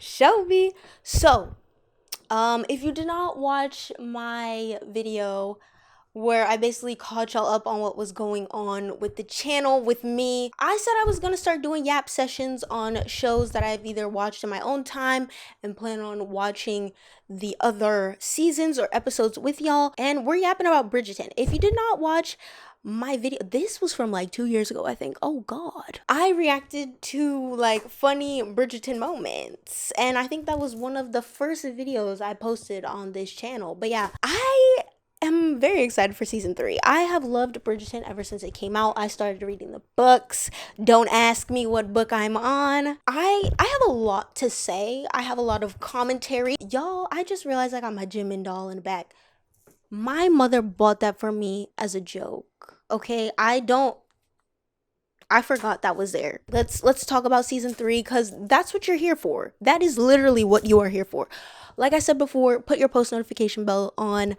Shelby. So, if you did not watch my video where I basically caught y'all up on what was going on with the channel with me, I said I was gonna start doing yap sessions on shows that I've either watched in my own time and plan on watching the other seasons or episodes with y'all. And we're yapping about Bridgerton. If you did not watch my video, this was from like 2 years ago, I think. Oh god, I reacted to like funny Bridgerton moments, and I think that was one of the first videos I posted on this channel. But yeah, I'm very excited for season 3. I have loved Bridgerton ever since it came out. I started reading the books. Don't ask me what book I'm on. I have a lot to say. I have a lot of commentary. Y'all, I just realized I got my Jimin doll in the back. My mother bought that for me as a joke. Okay, I forgot that was there. Let's talk about season 3 cuz that's what you're here for. That is literally what you are here for. Like I said before, put your post notification bell on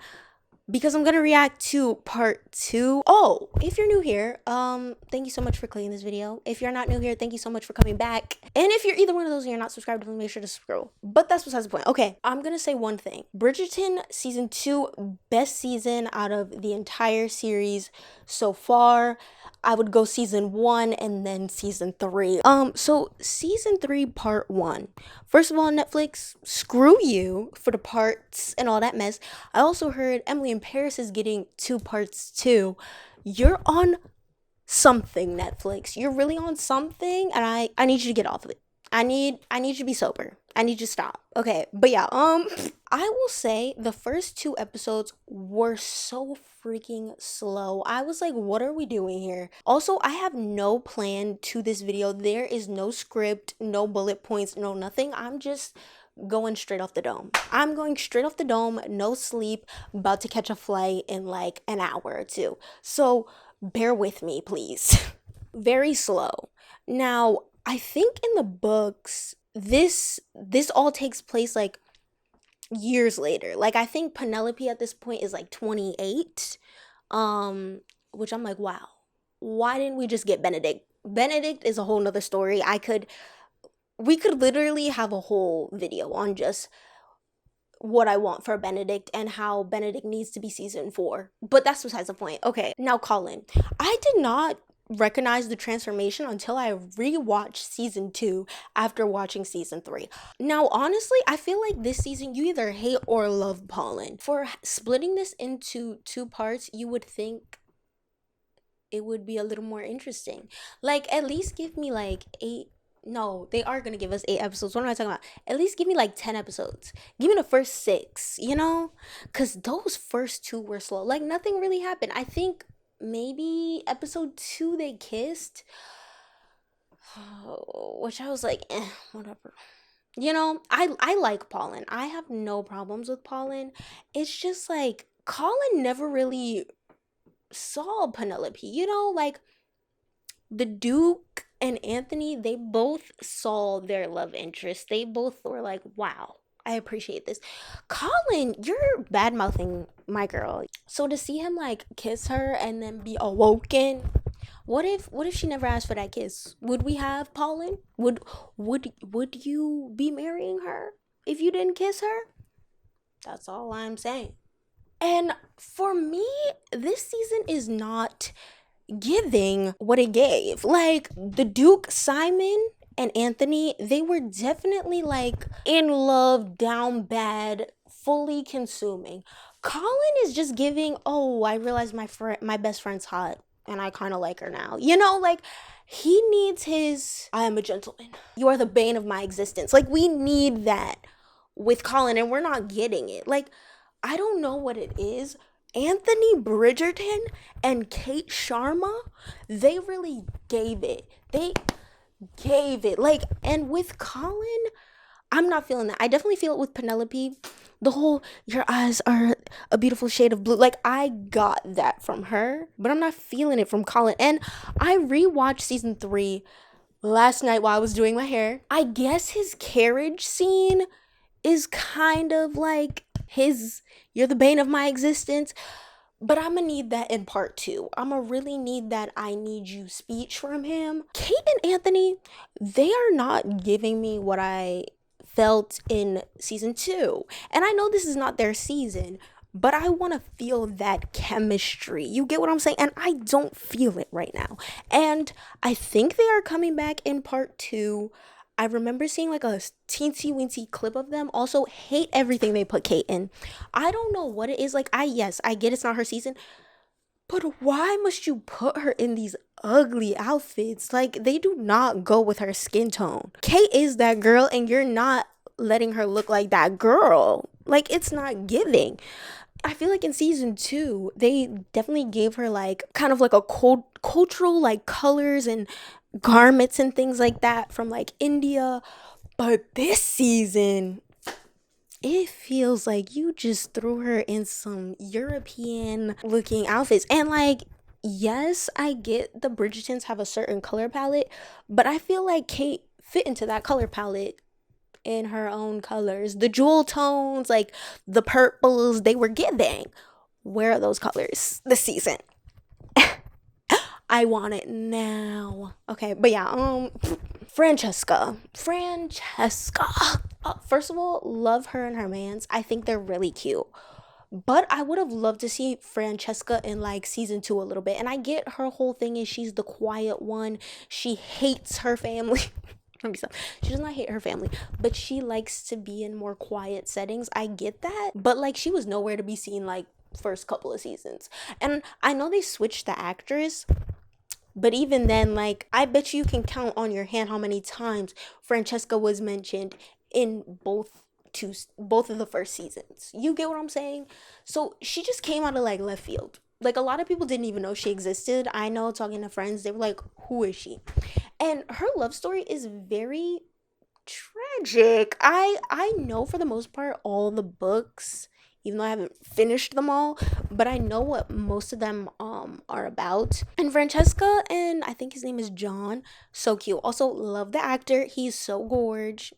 because I'm gonna react to part 2. Oh, if you're new here, thank you so much for clicking this video. If you're not new here, thank you so much for coming back. And if you're either one of those and you're not subscribed, then make sure to subscribe. But that's besides the point. Okay, I'm gonna say one thing. Bridgerton season 2, best season out of the entire series so far. I would go season 1 and then season 3. So season 3 part 1. First of all, Netflix, screw you for the parts and all that mess. I also heard Emily in Paris is getting 2 parts too. You're on something, Netflix. You're really on something, and I need you to get off of it. I need you to be sober. I need you to stop. Okay, but yeah, I will say the first 2 episodes were so freaking slow. I was like, what are we doing here? Also, I have no plan to this video. There is no script, no bullet points, no nothing. I'm just going straight off the dome. I'm going straight off the dome, no sleep, about to catch a flight in like an hour or 2. So bear with me, please. Very slow. Now, I think in the books, this all takes place like years later. Like I think Penelope at this point is like 28. Which I'm like, wow. Why didn't we just get Benedict? Benedict is a whole nother story. We could literally have a whole video on just what I want for Benedict and how Benedict needs to be season 4. But that's besides the point. Okay, now Colin. I did not recognize the transformation until I rewatched season 2 after watching season 3. Now, honestly, I feel like this season you either hate or love Pollen. For splitting this into 2 parts, you would think it would be a little more interesting. Like, at least give me like 8. No, they are gonna give us 8 episodes. What am I talking about? At least give me like 10 episodes. Give me the first 6, you know? Because those first 2 were slow. Like, nothing really happened. I think maybe episode 2 they kissed. Which I was like, whatever. You know, I like Pollen. I have no problems with Pollen. It's just like, Colin never really saw Penelope. You know, like, the Duke and Anthony, they both saw their love interest. They both were like, wow, I appreciate this. Colin, you're bad mouthing my girl. So to see him like kiss her and then be awoken, what if she never asked for that kiss? Would we have Pauline? Would you be marrying her if you didn't kiss her? That's all I'm saying. And for me, this season is not giving what it gave. Like, the Duke, Simon, and Anthony, they were definitely like in love, down bad, fully consuming. Colin is just giving, oh, I realized my best friend's hot and I kind of like her now. You know, like, he needs his I am a gentleman. You are the bane of my existence. Like, we need that with Colin, and we're not getting it. Like, I don't know what it is. Anthony Bridgerton and Kate Sharma, they really gave it. They gave it. Like, and with Colin, I'm not feeling that. I definitely feel it with Penelope. The whole, your eyes are a beautiful shade of blue. Like, I got that from her, but I'm not feeling it from Colin. And I rewatched season 3 last night while I was doing my hair. I guess his carriage scene is kind of like his you're the bane of my existence, but I'm gonna need that in part 2. I'm gonna really need that I need you speech from him. Kate and Anthony, they are not giving me what I felt in season 2. And I know this is not their season, but I want to feel that chemistry. You get what I'm saying? And I don't feel it right now. And I think they are coming back in part 2. I remember seeing like a teensy weensy clip of them. Also, hate everything they put Kate in. I don't know what it is. Like, yes, I get it's not her season, but why must you put her in these ugly outfits? Like, they do not go with her skin tone. Kate is that girl, and you're not letting her look like that girl. Like, it's not giving. I feel like in season 2, they definitely gave her like kind of like a cultural like colors and garments and things like that from like India. But this season, it feels like you just threw her in some European looking outfits. And like, yes, I get the Bridgertons have a certain color palette, but I feel like Kate fit into that color palette in her own colors. The jewel tones, like the purples they were giving. Where are those colors this season? I want it now. Okay, but yeah, Francesca. First of all, love her and her mans. I think they're really cute. But I would have loved to see Francesca in like season 2 a little bit. And I get her whole thing is she's the quiet one. She hates her family. She does not hate her family, but she likes to be in more quiet settings. I get that. But like, she was nowhere to be seen like first couple of seasons. And I know they switched the actress, but even then, like, I bet you can count on your hand how many times Francesca was mentioned in both of the first seasons. You get what I'm saying? So she just came out of like left field. Like, a lot of people didn't even know she existed. I know, talking to friends, they were like, who is she? And her love story is very tragic. I know for the most part all the books, even though I haven't finished them all, but I know what most of them are about. And Francesca, and I think his name is John, so cute. Also love the actor. He's so gorge.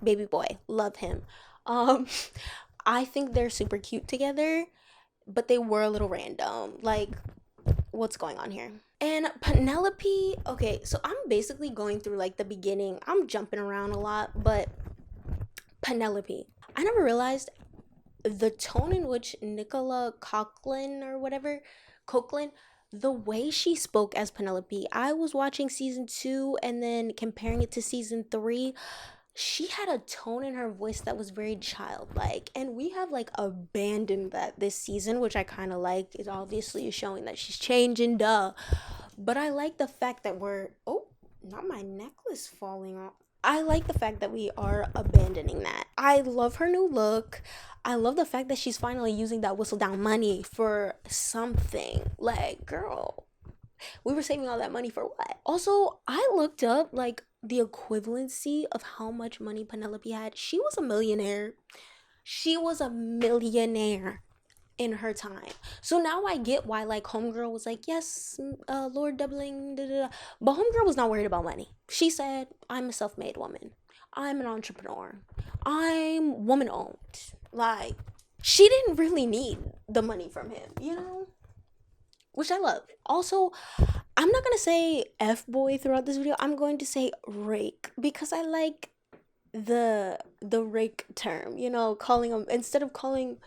Baby boy, love him. I think they're super cute together, but they were a little random. Like, what's going on here? And Penelope, okay, so I'm basically going through like the beginning. I'm jumping around a lot, but Penelope, I never realized the tone in which Nicola Coughlin, the way she spoke as Penelope. I was watching season 2 and then comparing it to season 3. She had a tone in her voice that was very childlike, and we have like abandoned that this season, which I kind of like. It obviously is showing that she's changing, duh. But I like the fact that not my necklace falling off. I like the fact that we are abandoning that. I love her new look. I love the fact that she's finally using that whistle down money for something. Like, girl, we were saving all that money for what? Also, I looked up like the equivalency of how much money Penelope had. She was a millionaire. She was a millionaire in her time. So now I get why like Homegirl was like, yes, Lord Doubling, da, da, da. But Homegirl was not worried about money. She said, I'm a self-made woman. I'm an entrepreneur. I'm woman owned. Like, she didn't really need the money from him, you know? Which I love. Also, I'm not gonna say F-boy throughout this video. I'm going to say rake, because I like the rake term, you know, calling them, instead of calling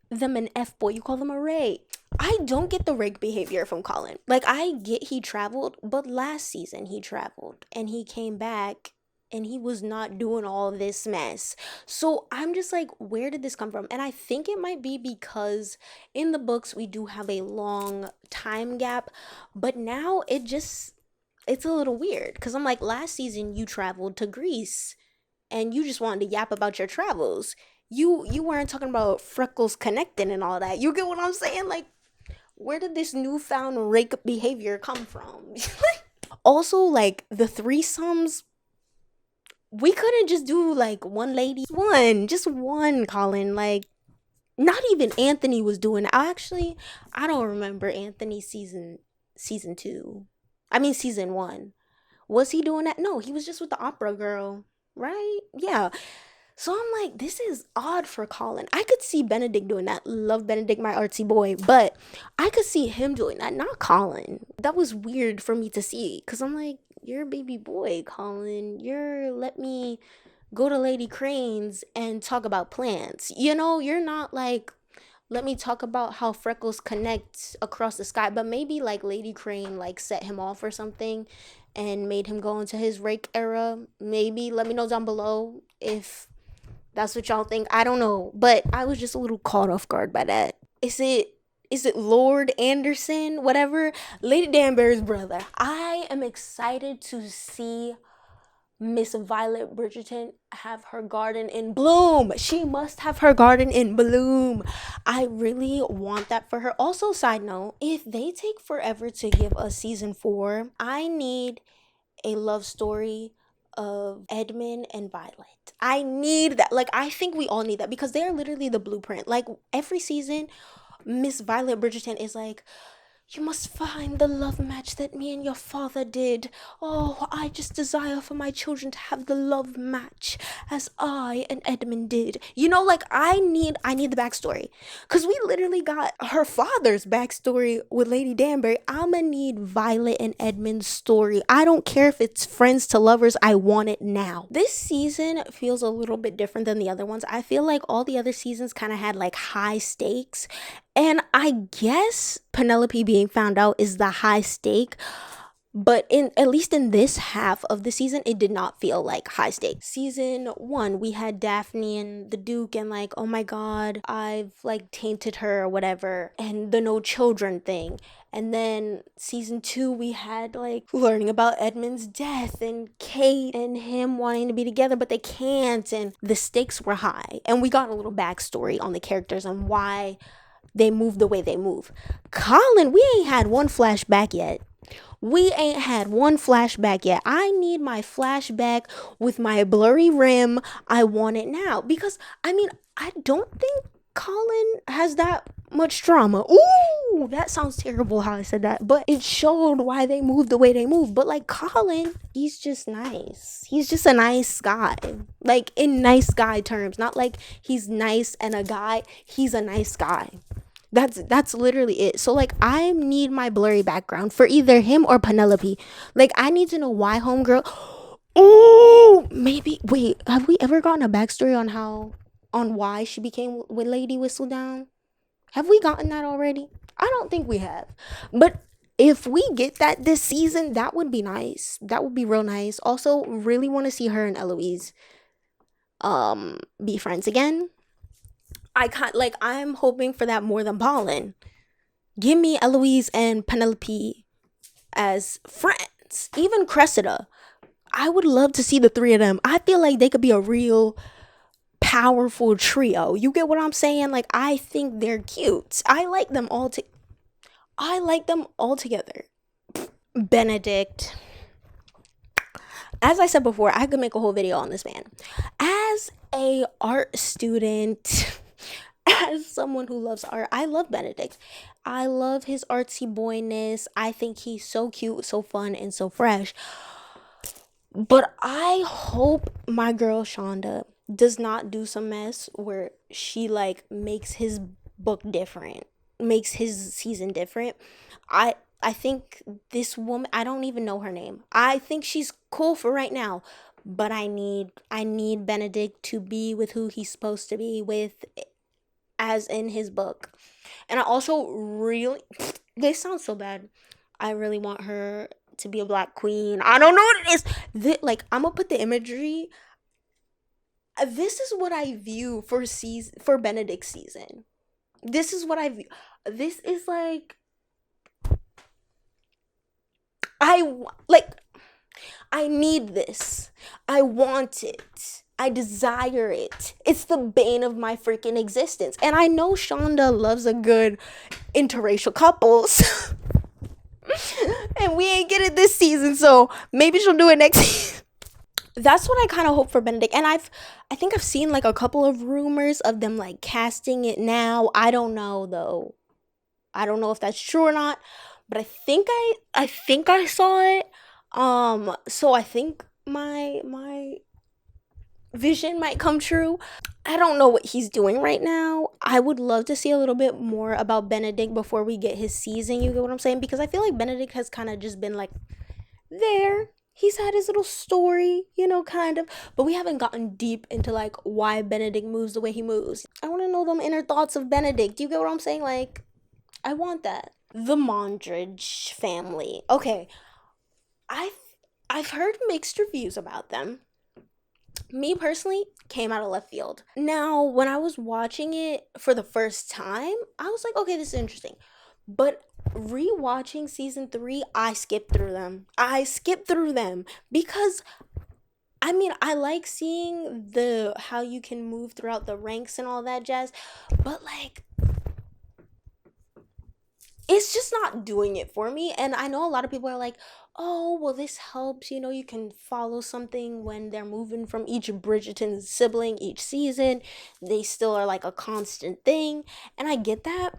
them an F-boy, you call them a rake. I don't get the rake behavior from Colin. Like, I get he traveled, but last season he traveled and he came back and he was not doing all this mess. So I'm just like, where did this come from? And I think it might be because in the books we do have a long time gap, but now it's a little weird, because I'm like, last season you traveled to Greece and you just wanted to yap about your travels. You weren't talking about freckles connecting and all that. You get what I'm saying? Like, where did this newfound rake behavior come from? Also, like, the threesomes, we couldn't just do like one lady, just one, Colin. Like, not even Anthony was doing it. I don't remember Anthony season 2. I mean season 1. Was he doing that? No, he was just with the opera girl, right? Yeah. So I'm like, this is odd for Colin. I could see Benedict doing that. Love Benedict, my artsy boy. But I could see him doing that, not Colin. That was weird for me to see. Because I'm like, you're a baby boy, Colin. Let me go to Lady Crane's and talk about plants. You know, you're not like, let me talk about how freckles connect across the sky, but maybe like Lady Crane like set him off or something and made him go into his rake era. Maybe let me know down below if that's what y'all think. I don't know, but I was just a little caught off guard by that. Is it Lord Anderson, whatever, Lady Danbury's brother? I am excited to see Miss Violet Bridgerton have her garden in bloom. She must have her garden in bloom. I really want that for her. Also, side note, if they take forever to give us season 4, I need a love story of Edmund and Violet. I need that. Like, I think we all need that because they're literally the blueprint. Like, every season, Miss Violet Bridgerton is like, you must find the love match that me and your father did. Oh, I just desire for my children to have the love match as I and Edmund did. You know, like I need the backstory. Cause we literally got her father's backstory with Lady Danbury. I'ma need Violet and Edmund's story. I don't care if it's friends to lovers, I want it now. This season feels a little bit different than the other ones. I feel like all the other seasons kind of had like high stakes. And I guess Penelope being found out is the high stake. But in at least in this half of the season, it did not feel like high stakes. Season 1, we had Daphne and the Duke and like, oh my god, I've like tainted her or whatever, and the no children thing. And then season 2, we had like learning about Edmund's death and Kate and him wanting to be together, but they can't. And the stakes were high. And we got a little backstory on the characters and why they move the way they move. Colin, we ain't had one flashback yet. I need my flashback with my blurry rim. I want it now. Because, I mean, I don't think Colin has that much drama. Ooh, that sounds terrible how I said that. But it showed why they moved the way they moved. But, like, Colin, he's just nice. He's just a nice guy. Like, in nice guy terms. Not like he's nice and a guy. He's a nice guy. That's literally it. So like I need my blurry background for either him or Penelope. Like I need to know why homegirl. Oh, maybe wait, have we ever gotten a backstory on why she became with Lady Whistledown? Have we gotten that already? I don't think we have. But if we get that this season, that would be nice. That would be real nice. Also, really want to see her and Eloise be friends again. I'm hoping for that more than Ballin. Give me Eloise and Penelope as friends. Even Cressida. I would love to see the three of them. I feel like they could be a real powerful trio. You get what I'm saying? Like I think they're cute. I like them all together. Benedict. As I said before, I could make a whole video on this man. As a art student, as someone who loves art, I love Benedict. I love his artsy boyness. I think he's so cute, so fun, and so fresh. But I hope my girl Shonda does not do some mess where she like makes his book different, makes his season different. I think this woman, I don't even know her name. I think she's cool for right now, but I need Benedict to be with who he's supposed to be with as in his book. And I also really, this sounds so bad. I really want her to be a black queen. I don't know what it is. Like I'm gonna put the imagery. This is what I view for Benedict's season. This is what I view. This is like I need this. I want it. I desire it. It's the bane of my freaking existence. And I know Shonda loves a good interracial couples. And we ain't get it this season, so maybe she'll do it next season. That's what I kind of hope for Benedict. And I think I've seen like a couple of rumors of them like casting it now. I don't know though. I don't know if that's true or not, but I think I saw it. So I think my vision might come true. I don't know what he's doing right now. I would love to see a little bit more about Benedict before we get his season. You get what I'm saying? Because I feel like Benedict has kind of just been like there. he's had his little story, kind of, but we haven't gotten deep into like why Benedict moves the way he moves. I want to know them inner thoughts of Benedict. Do you get what I'm saying? Like, I want that. The Mondridge family. Okay, I've I've heard mixed reviews about them. Me personally, came out of left field. Now, when I was watching it for the first time, I was like, okay, this is interesting. But rewatching season 3, I skipped through them. I skipped through them because I mean, I like seeing the how you can move throughout the ranks and all that jazz, but like it's just not doing it for me. And I know a lot of people are like, oh, well, this helps. You can follow something when they're moving from each Bridgerton sibling each season. They still are like a constant thing. And I get that.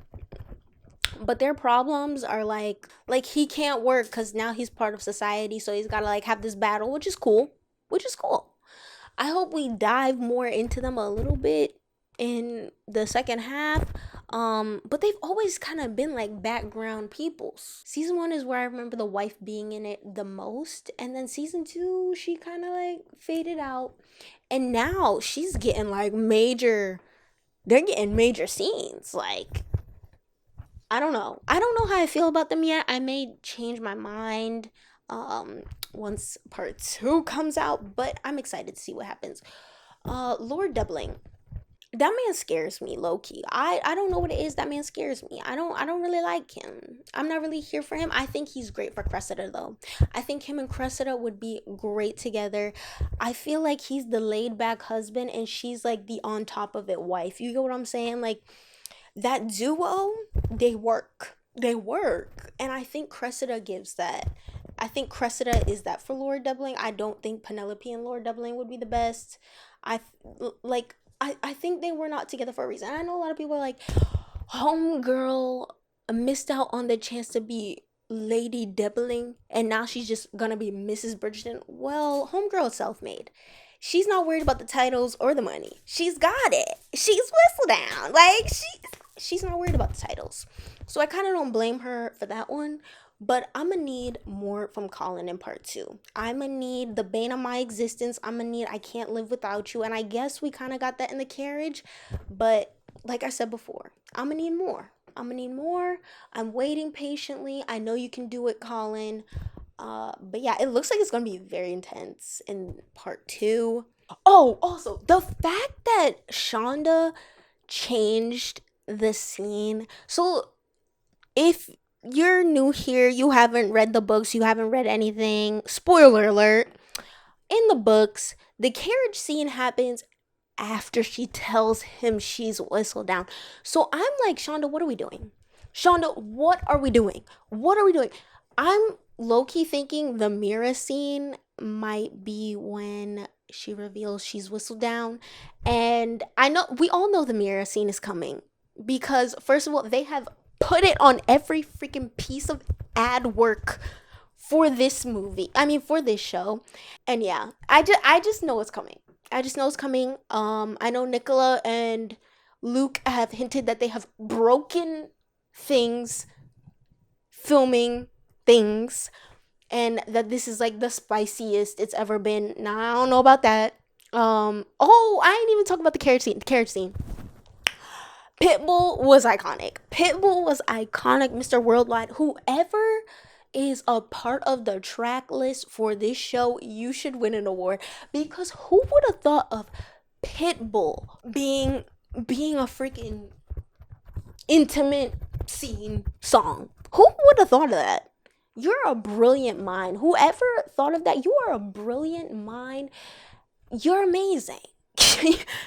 But their problems are like he can't work because now he's part of society. So he's got to like have this battle, which is cool. Which is cool. I hope we dive more into them a little bit in the second half. But they've always kind of been like background peoples. Season 1 is where I remember the wife being in it the most, and then season 2 she kind of like faded out, and now she's getting like major. They're getting major scenes. Like, I don't know how I feel about them yet. I may change my mind once part 2 comes out, but I'm excited to see what happens. Lord Doubling. That man scares me low key. I don't know what it is. That man scares me. I don't really like him. I'm not really here for him. I think he's great for Cressida though. I think him and Cressida would be great together. I feel like he's the laid back husband and she's like the on top of it wife. You get what I'm saying? Like, that duo, they work, and I think Cressida gives that. I think Cressida is that for Lord Doubling. I don't think Penelope and Lord Doubling would be the best. I think they were not together for a reason. I know a lot of people are like, homegirl missed out on the chance to be Lady Doubling and now she's just gonna be Mrs. Bridgerton. Well, homegirl is self-made. She's not worried about the titles or the money. She's got it. She's whistle down. Like, she's not worried about the titles. So I kind of don't blame her for that one. But I'm gonna need more from Colin in part 2. I'm gonna need the bane of my existence. I'm gonna need I can't live without you. And I guess we kind of got that in the carriage. But like I said before, I'm gonna need more. I'm gonna need more. I'm waiting patiently. I know you can do it, Colin. But yeah, it looks like it's gonna be very intense in part 2. Oh, also the fact that Shonda changed the scene. So if you're new here, you haven't read the books, you haven't read anything, spoiler alert, in the books, the carriage scene happens after she tells him she's whistled down. So I'm like, Shonda, what are we doing? Shonda, what are we doing? What are we doing? I'm low key thinking the mirror scene might be when she reveals she's whistled down. And I know we all know the mirror scene is coming because, first of all, they have put it on every freaking piece of ad work for this movie. I mean, for this show. And yeah, I just know it's coming. I just know it's coming. I know Nicola and Luke have hinted that they have broken things filming things and that this is like the spiciest it's ever been. Now I don't know about that. Oh, I ain't even talking about the carriage scene. The carriage scene. Pitbull was iconic. Pitbull was iconic, Mr. Worldwide. Whoever is a part of the track list for this show, you should win an award because who would have thought of Pitbull being a freaking intimate scene song? Who would have thought of that? You're a brilliant mind. Whoever thought of that, you are a brilliant mind. You're amazing.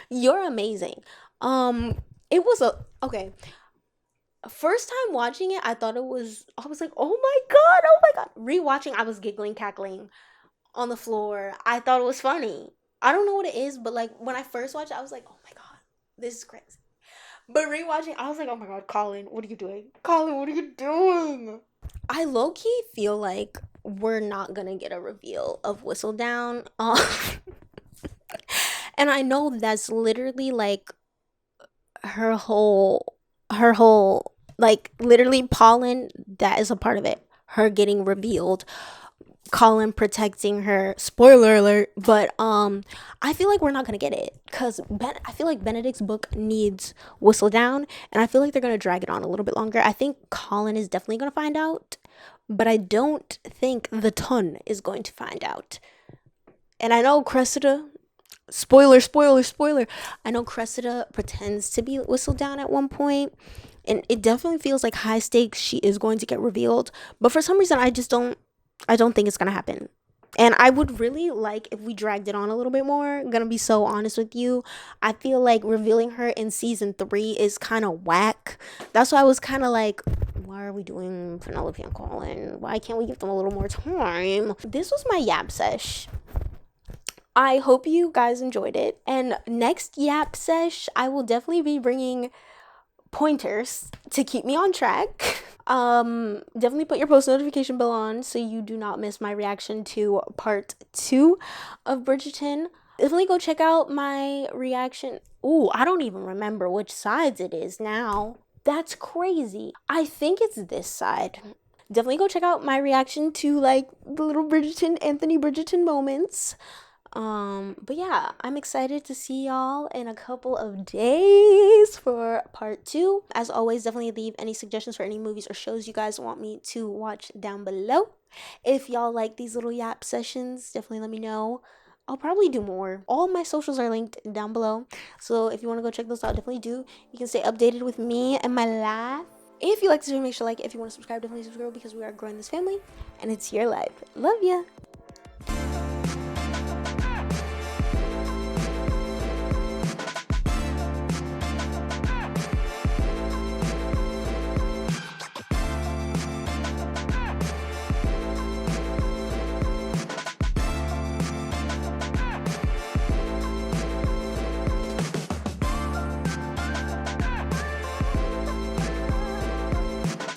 You're amazing. It was a okay. First time watching it, I was like, oh my god, oh my god. Rewatching, I was giggling, cackling on the floor. I thought it was funny. I don't know what it is, but like when I first watched it, I was like, oh my god, this is crazy. But rewatching, I was like, oh my god, Colin, what are you doing? Colin, what are you doing? I low key feel like we're not gonna get a reveal of Whistledown. And I know that's literally like her whole like literally pollen that is a part of it, her getting revealed. Colin protecting her. Spoiler alert. But I feel like we're not gonna get it because I feel like Benedict's book needs Whistle Down, and I feel like they're gonna drag it on a little bit longer. I think Colin is definitely gonna find out, but I don't think the Ton is going to find out. And I know Cressida. Spoiler. I know Cressida pretends to be Whistle Down at one point, and it definitely feels like high stakes. She is going to get revealed, but for some reason, I don't think it's gonna happen. And I would really like if we dragged it on a little bit more. I'm gonna be so honest with you. I feel like revealing her in season 3 is kind of whack. That's why I was kind of like, why are we doing Penelope and Colin? Why can't we give them a little more time? This was my yap sesh. I hope you guys enjoyed it. And next yap sesh, I will definitely be bringing pointers to keep me on track. Definitely put your post notification bell on so you do not miss my reaction to part 2 of Bridgerton. Definitely go check out my reaction. Ooh, I don't even remember which sides it is now. That's crazy. I think it's this side. Definitely go check out my reaction to like the little Anthony Bridgerton moments. But yeah, I'm excited to see y'all in a couple of days for part 2. As always, definitely leave any suggestions for any movies or shows you guys want me to watch down below. If y'all like these little yap sessions, definitely let me know. I'll probably do more. All my socials are linked down below, so if you want to go check those out, definitely do. You can stay updated with me and my life. If you like this video, make sure to like it. If you want to subscribe, definitely subscribe because we are growing this family and it's your life. Love ya.